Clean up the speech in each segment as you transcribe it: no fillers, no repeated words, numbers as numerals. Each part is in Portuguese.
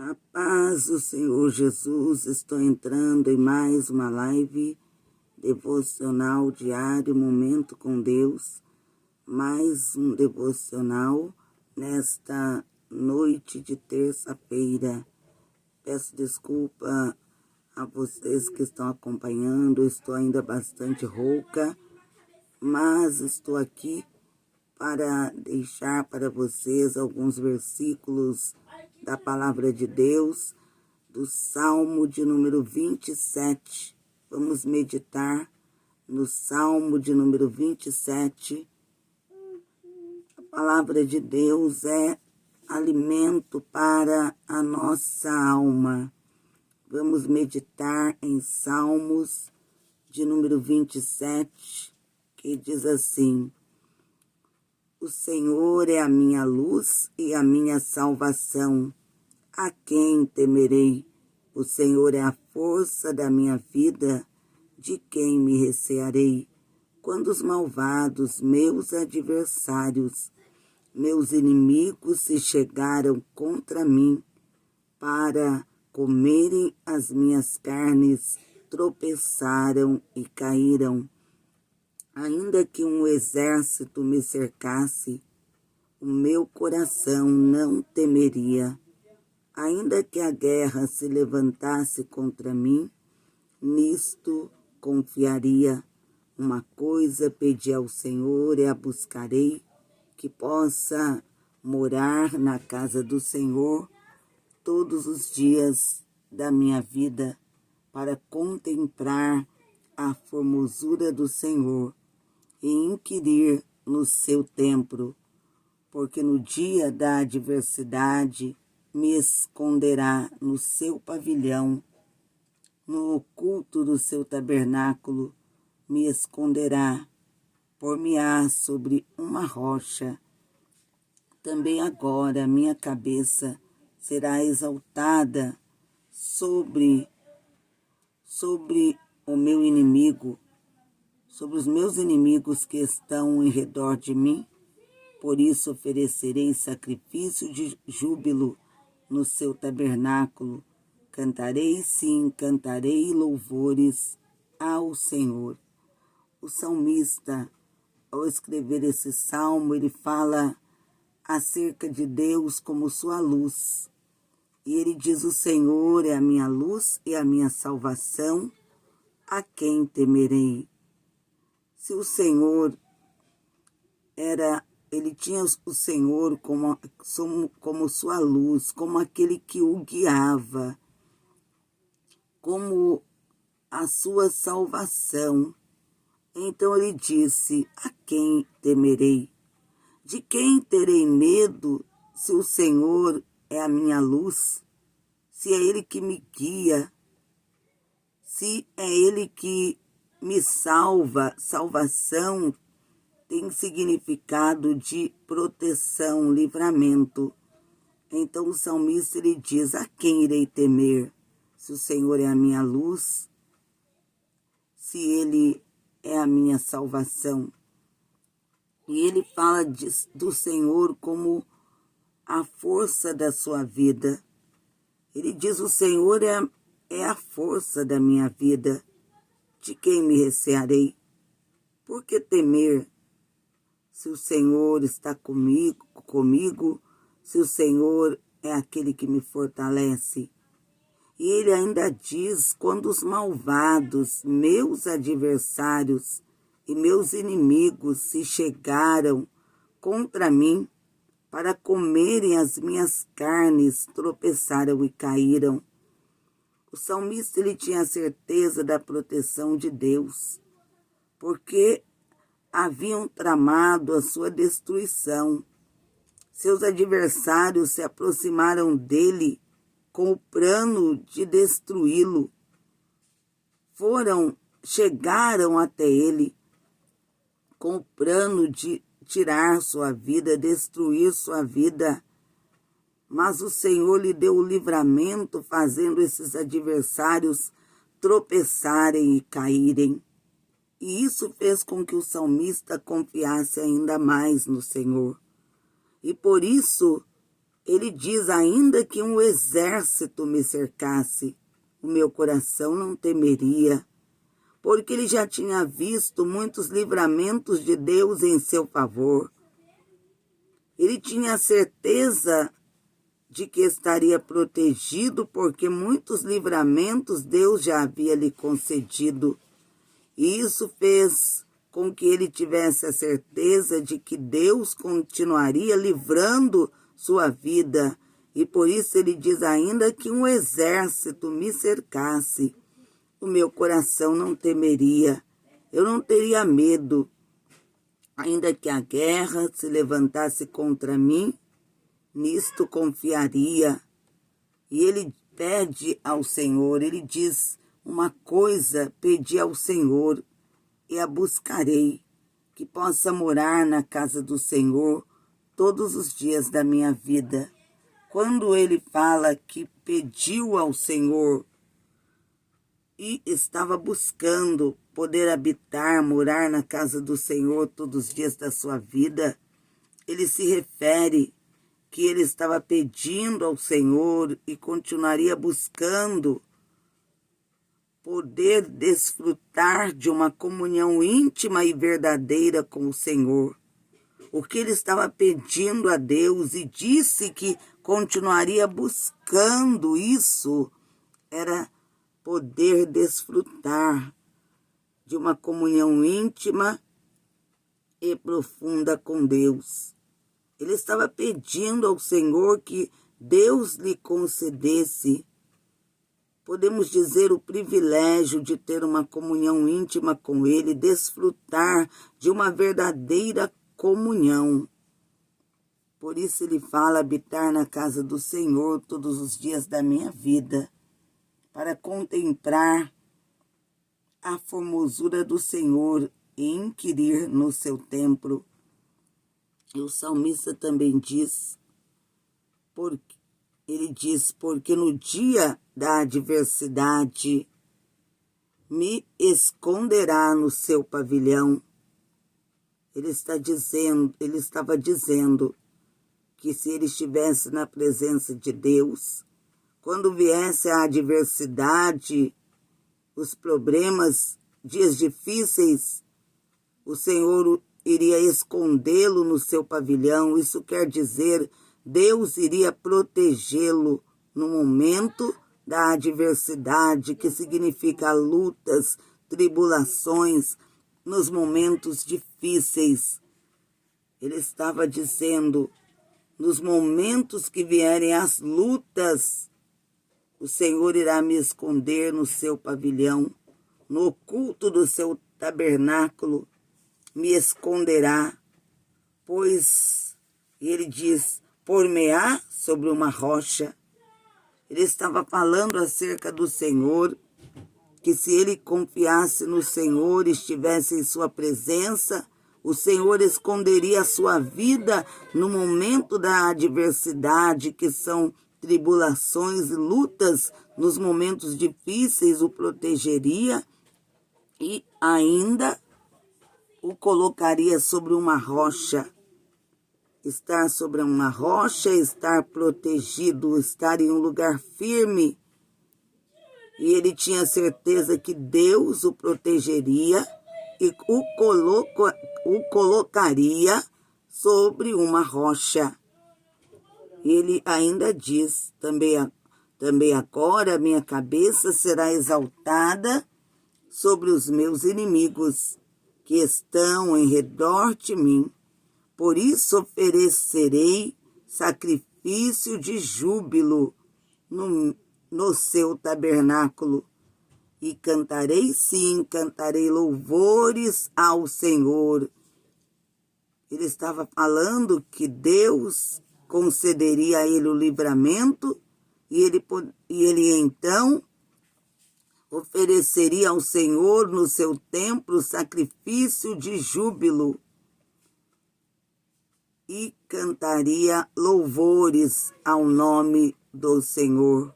A paz do Senhor Jesus, estou entrando em mais uma live devocional diário, Momento com Deus, mais um devocional nesta noite de terça-feira. Peço desculpa a vocês que estão acompanhando, estou ainda bastante rouca, mas estou aqui para deixar para vocês alguns versículos da Palavra de Deus, do Salmo de número 27. Vamos meditar no Salmo de número 27. A Palavra de Deus é alimento para a nossa alma. Vamos meditar em Salmos de número 27, que diz assim: O Senhor é a minha luz e a minha salvação. A quem temerei? O Senhor é a força da minha vida. De quem me recearei? Quando os malvados, meus adversários, meus inimigos se chegaram contra mim para comerem as minhas carnes, tropeçaram e caíram. Ainda que um exército me cercasse, o meu coração não temeria. Ainda que a guerra se levantasse contra mim, nisto confiaria. Uma coisa pedi ao Senhor e a buscarei, que possa morar na casa do Senhor todos os dias da minha vida, para contemplar a formosura do Senhor e inquirir no seu templo, porque no dia da adversidade me esconderá no seu pavilhão, no oculto do seu tabernáculo me esconderá, por-me-á sobre uma rocha. Também agora minha cabeça será exaltada sobre o meu inimigo, sobre os meus inimigos que estão em redor de mim. Por isso oferecerei sacrifício de júbilo no seu tabernáculo. Cantarei, sim, cantarei louvores ao Senhor. O salmista, ao escrever esse salmo, ele fala acerca de Deus como sua luz. E ele diz: o Senhor é a minha luz e a minha salvação. A quem temerei? Se o Senhor ele tinha o Senhor como sua luz, como aquele que o guiava, como a sua salvação. Então ele disse: a quem temerei? De quem terei medo se o Senhor é a minha luz? Se é Ele que me guia, se é Ele que me salva. Salvação tem significado de proteção, livramento. Então o salmista ele diz: a quem irei temer? Se o Senhor é a minha luz, se Ele é a minha salvação. E ele fala do Senhor como a força da sua vida. Ele diz: o Senhor é a força da minha vida. De quem me recearei? Por que temer? Se o Senhor está comigo, se o Senhor é aquele que me fortalece. E ele ainda diz: quando os malvados, meus adversários e meus inimigos se chegaram contra mim para comerem as minhas carnes, tropeçaram e caíram. O salmista ele tinha certeza da proteção de Deus, porque haviam tramado a sua destruição. Seus adversários se aproximaram dele com o plano de destruí-lo. Chegaram até ele com o plano de tirar sua vida, destruir sua vida. Mas o Senhor lhe deu o livramento, fazendo esses adversários tropeçarem e caírem. E isso fez com que o salmista confiasse ainda mais no Senhor. E por isso Ele diz: ainda que um exército me cercasse, o meu coração não temeria, porque ele já tinha visto muitos livramentos de Deus em seu favor. Ele tinha a certeza de que estaria protegido, porque muitos livramentos Deus já havia lhe concedido. E isso fez com que ele tivesse a certeza de que Deus continuaria livrando sua vida. E por isso ele diz: ainda que um exército me cercasse, o meu coração não temeria, eu não teria medo. Ainda que a guerra se levantasse contra mim, nisto confiaria. E ele pede ao Senhor, ele diz: uma coisa pedi ao Senhor e a buscarei, que possa morar na casa do Senhor todos os dias da minha vida. Quando ele fala que pediu ao Senhor e estava buscando poder habitar, morar na casa do Senhor todos os dias da sua vida, ele se refere que ele estava pedindo ao Senhor e continuaria buscando poder desfrutar de uma comunhão íntima e verdadeira com o Senhor. O que ele estava pedindo a Deus e disse que continuaria buscando isso era poder desfrutar de uma comunhão íntima e profunda com Deus. Ele estava pedindo ao Senhor que Deus lhe concedesse, podemos dizer, o privilégio de ter uma comunhão íntima com Ele, desfrutar de uma verdadeira comunhão. Por isso ele fala: habitar na casa do Senhor todos os dias da minha vida, para contemplar a formosura do Senhor e inquirir no seu templo. E o salmista também diz, porque no dia da adversidade me esconderá no seu pavilhão. Ele estava dizendo que se ele estivesse na presença de Deus, quando viesse a adversidade, os problemas, dias difíceis, o Senhor iria escondê-lo no seu pavilhão. Isso quer dizer, Deus iria protegê-lo no momento da adversidade, que significa lutas, tribulações, nos momentos difíceis. Ele estava dizendo: nos momentos que vierem as lutas, o Senhor irá me esconder no seu pavilhão, no oculto do seu tabernáculo, me esconderá, pois, ele diz, por-me-á sobre uma rocha. Ele estava falando acerca do Senhor, que se ele confiasse no Senhor, estivesse em sua presença, o Senhor esconderia a sua vida no momento da adversidade, que são tribulações e lutas. Nos momentos difíceis o protegeria e ainda o colocaria sobre uma rocha. Estar sobre uma rocha, estar protegido, estar em um lugar firme. E ele tinha certeza que Deus o protegeria e o colocaria sobre uma rocha. Ele ainda diz, também agora minha cabeça será exaltada sobre os meus inimigos, que estão em redor de mim. Por isso oferecerei sacrifício de júbilo no seu tabernáculo. E cantarei, sim, cantarei louvores ao Senhor. Ele estava falando que Deus concederia a ele o livramento e ele então ofereceria ao Senhor no seu templo sacrifício de júbilo e cantaria louvores ao nome do Senhor.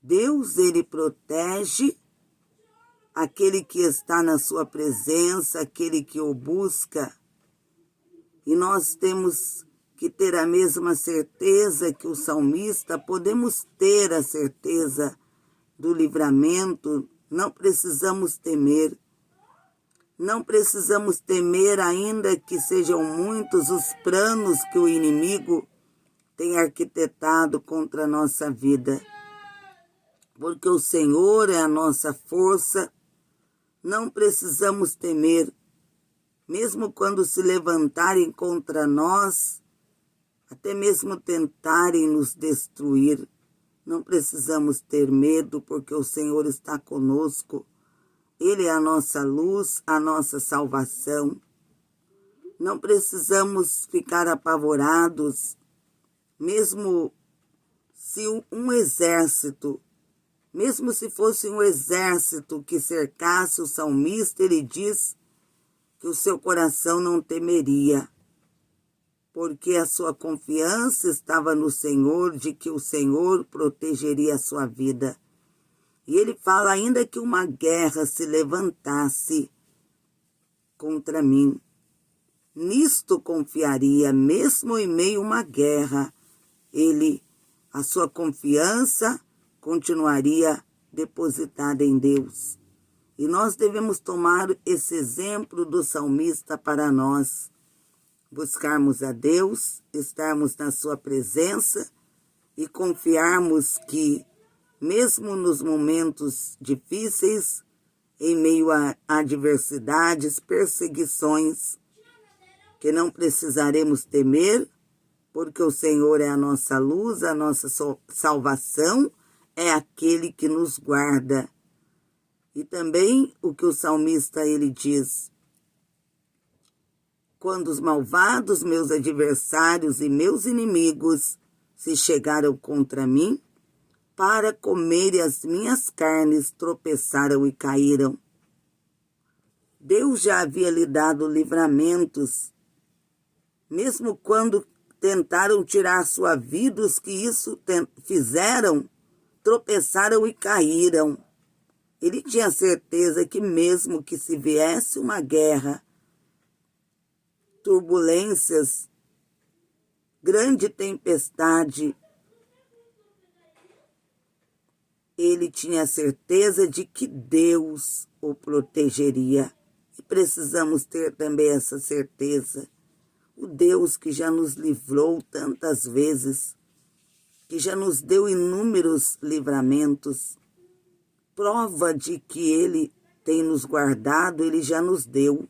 Deus, ele protege aquele que está na sua presença, aquele que o busca. E nós temos que ter a mesma certeza que o salmista, podemos ter a certeza do livramento, não precisamos temer. Não precisamos temer, ainda que sejam muitos os planos que o inimigo tem arquitetado contra a nossa vida. Porque o Senhor é a nossa força, não precisamos temer. Mesmo quando se levantarem contra nós, até mesmo tentarem nos destruir, não precisamos ter medo, porque o Senhor está conosco. Ele é a nossa luz, a nossa salvação. Não precisamos ficar apavorados, mesmo se um exército, mesmo se fosse um exército que cercasse o salmista, ele diz que o seu coração não temeria, porque a sua confiança estava no Senhor, de que o Senhor protegeria a sua vida. E ele fala ainda que uma guerra se levantasse contra mim. Nisto confiaria, mesmo em meio a uma guerra. A sua confiança continuaria depositada em Deus. E nós devemos tomar esse exemplo do salmista para nós. Buscarmos a Deus, estarmos na sua presença e confiarmos que, mesmo nos momentos difíceis, em meio a adversidades, perseguições, que não precisaremos temer, porque o Senhor é a nossa luz, a nossa salvação, é aquele que nos guarda. E também o que o salmista ele diz: quando os malvados, meus adversários e meus inimigos se chegaram contra mim, para comerem as minhas carnes, tropeçaram e caíram. Deus já havia lhe dado livramentos, mesmo quando tentaram tirar sua vida, os que isso fizeram, tropeçaram e caíram. Ele tinha certeza que mesmo que se viesse uma guerra, turbulências, grande tempestade, ele tinha certeza de que Deus o protegeria. E precisamos ter também essa certeza. O Deus que já nos livrou tantas vezes, que já nos deu inúmeros livramentos, prova de que Ele tem nos guardado, Ele já nos deu.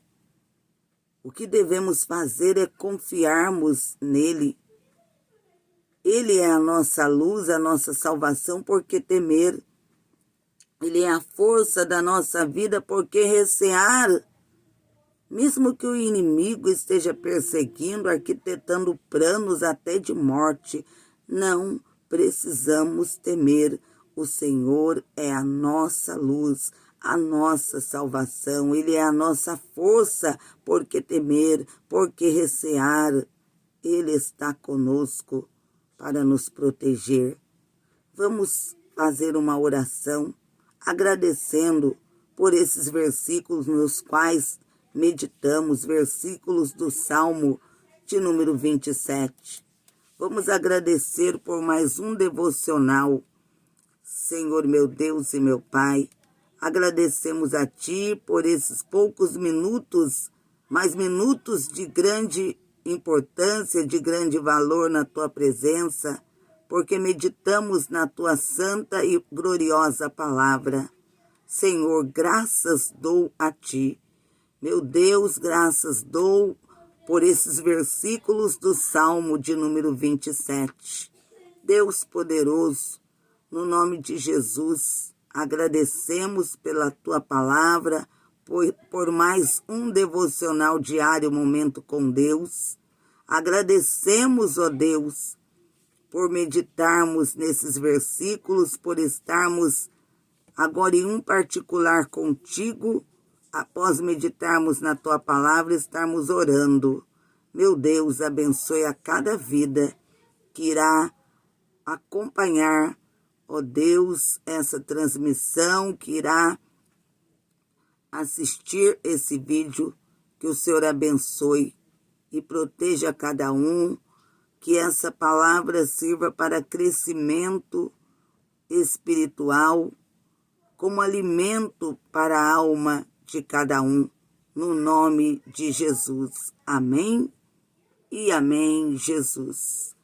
O que devemos fazer é confiarmos nele. Ele é a nossa luz, a nossa salvação, por que temer? Ele é a força da nossa vida, por que recear? Mesmo que o inimigo esteja perseguindo, arquitetando planos até de morte, não precisamos temer. O Senhor é a nossa luz, a nossa salvação. Ele é a nossa força, por que temer, por que recear? Ele está conosco para nos proteger. Vamos fazer uma oração agradecendo por esses versículos nos quais meditamos, versículos do Salmo de número 27. Vamos agradecer por mais um devocional. Senhor meu Deus e meu Pai, agradecemos a Ti por esses poucos minutos, mas minutos de grande importância, de grande valor na Tua presença, porque meditamos na Tua santa e gloriosa palavra. Senhor, graças dou a Ti. Meu Deus, graças dou por esses versículos do Salmo de número 27. Deus poderoso, no nome de Jesus, agradecemos pela Tua palavra, por mais um devocional diário, Momento com Deus. Agradecemos, ó Deus, por meditarmos nesses versículos, por estarmos agora em um particular contigo, após meditarmos na Tua palavra, estarmos orando. Meu Deus, abençoe a cada vida que irá acompanhar, ó Deus, essa transmissão, que irá assistir esse vídeo. Que o Senhor abençoe e proteja cada um, que essa palavra sirva para crescimento espiritual, como alimento para a alma de cada um, no nome de Jesus. Amém e amém, Jesus.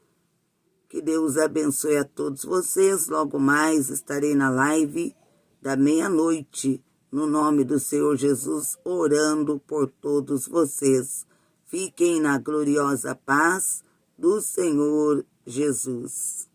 Que Deus abençoe a todos vocês. Logo mais estarei na live da meia-noite, no nome do Senhor Jesus, orando por todos vocês. Fiquem na gloriosa paz do Senhor Jesus.